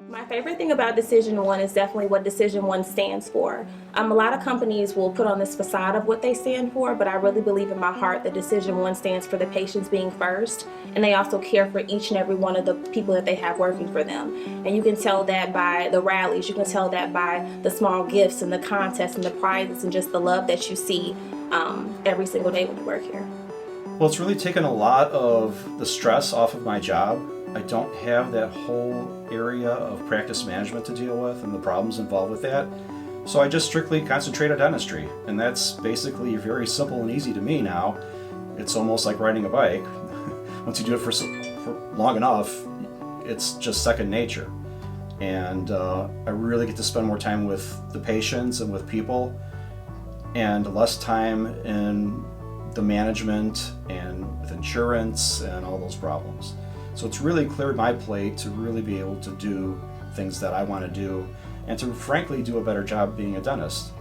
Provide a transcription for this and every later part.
My favorite thing about DecisionOne is definitely what DecisionOne stands for. A lot of companies will put on this facade of what they stand for, but I really believe in my heart that DecisionOne stands for the patients being first, and they also care for each and every one of the people that they have working for them. And you can tell that by the rallies, you can tell that by the small gifts and the contests and the prizes and just the love that you see every single day when you work here. Well, it's really taken a lot of the stress off of my job. I don't have that whole area of practice management to deal with and the problems involved with that. So I just strictly concentrate on dentistry. And that's basically very simple and easy to me now. It's almost like riding a bike. Once you do it for long enough, it's just second nature. And I really get to spend more time with the patients and with people, and less time in the management and with insurance and all those problems. So it's really cleared my plate to really be able to do things that I want to do and to frankly do a better job being a dentist.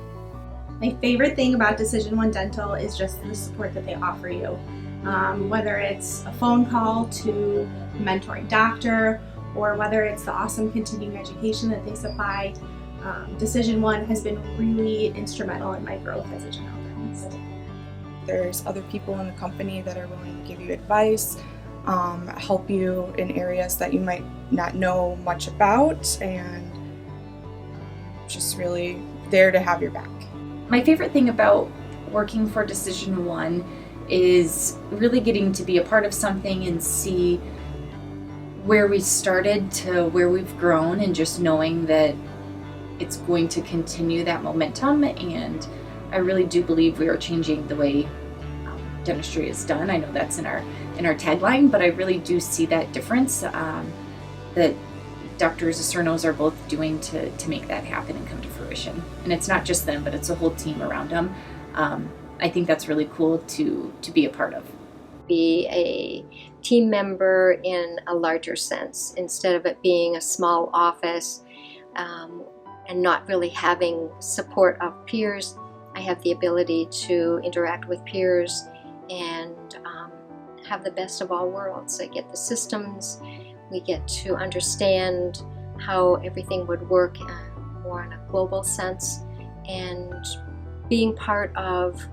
My favorite thing about DecisionOne Dental is just the support that they offer you. Whether it's a phone call to a mentoring doctor or whether it's the awesome continuing education that they supply, DecisionOne has been really instrumental in my growth as a general dentist. There's other people in the company that are willing to give you advice, help you in areas that you might not know much about, and just really there to have your back. My favorite thing about working for DecisionOne is really getting to be a part of something and see where we started to where we've grown, and just knowing that it's going to continue that momentum. And I really do believe we are changing the way dentistry is done. I know that's in our tagline, but I really do see that difference that Dr. Cicernos are both doing to make that happen and come to fruition. And it's not just them, but it's a whole team around them. I think that's really cool to be a part of. Be a team member in a larger sense, instead of it being a small office and not really having support of peers. I have the ability to interact with peers and have the best of all worlds. I get the systems, we get to understand how everything would work more in a global sense, and being part of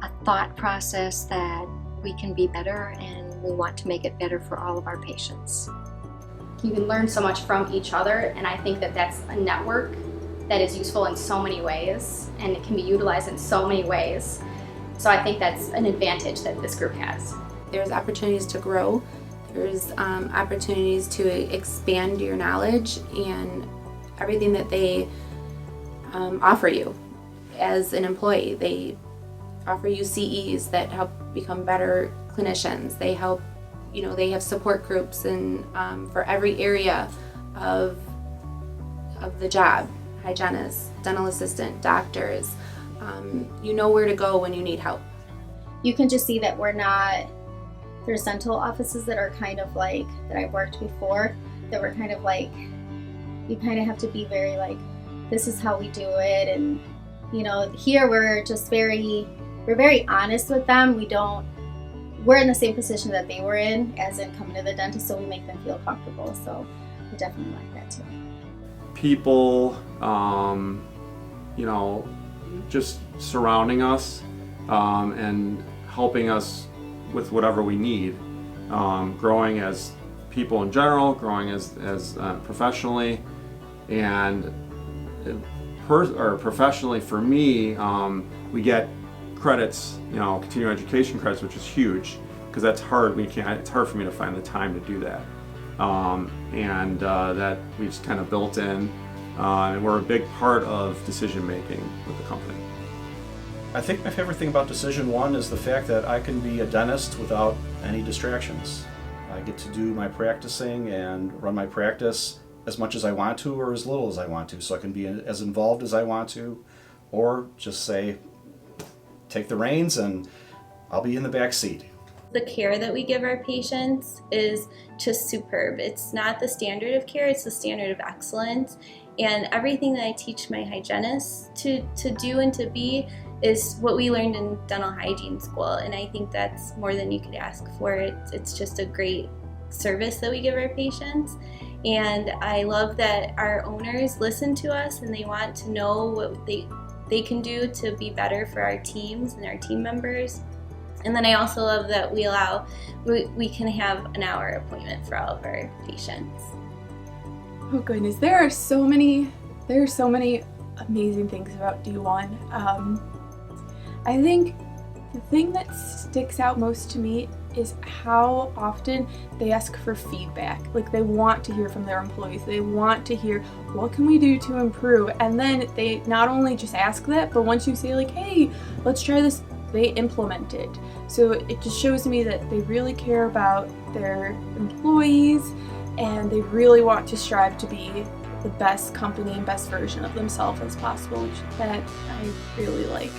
a thought process that we can be better, and we want to make it better for all of our patients. You can learn so much from each other, and I think that that's a network that is useful in so many ways, and it can be utilized in so many ways. So I think that's an advantage that this group has. There's opportunities to grow. There's opportunities to expand your knowledge and everything that they offer you as an employee. They offer you CEs that help become better clinicians. They help, they have support groups and for every area of the job. Hygienists, dental assistant, doctors. You know where to go when you need help. You can just see that there's dental offices that are kind of like, that I've worked before, that were kind of like, you kind of have to be very like, this is how we do it. And, here we're very honest with them. We're in the same position that they were in, as in coming to the dentist, so we make them feel comfortable. So I definitely like that too. People, just surrounding us and helping us with whatever we need, growing as people in general, growing as professionally, and professionally for me, we get credits, continuing education credits, which is huge because that's hard. It's hard for me to find the time to do that, and that we just kind of built in, and we're a big part of decision making with the company. I think my favorite thing about DecisionOne is the fact that I can be a dentist without any distractions. I get to do my practicing and run my practice as much as I want to or as little as I want to, so I can be as involved as I want to, or just say, take the reins and I'll be in the back seat. The care that we give our patients is just superb. It's not the standard of care, it's the standard of excellence. And everything that I teach my hygienists to do and to be is what we learned in dental hygiene school. And I think that's more than you could ask for. It's just a great service that we give our patients. And I love that our owners listen to us and they want to know what they can do to be better for our teams and our team members. And then I also love that we can have an hour appointment for all of our patients. Oh goodness, there are so many amazing things about D1. I think the thing that sticks out most to me is how often they ask for feedback. Like, they want to hear from their employees. They want to hear, what can we do to improve? And then they not only just ask that, but once you say like, hey, let's try this, they implement it. So it just shows me that they really care about their employees and they really want to strive to be the best company and best version of themselves as possible, which that I really like.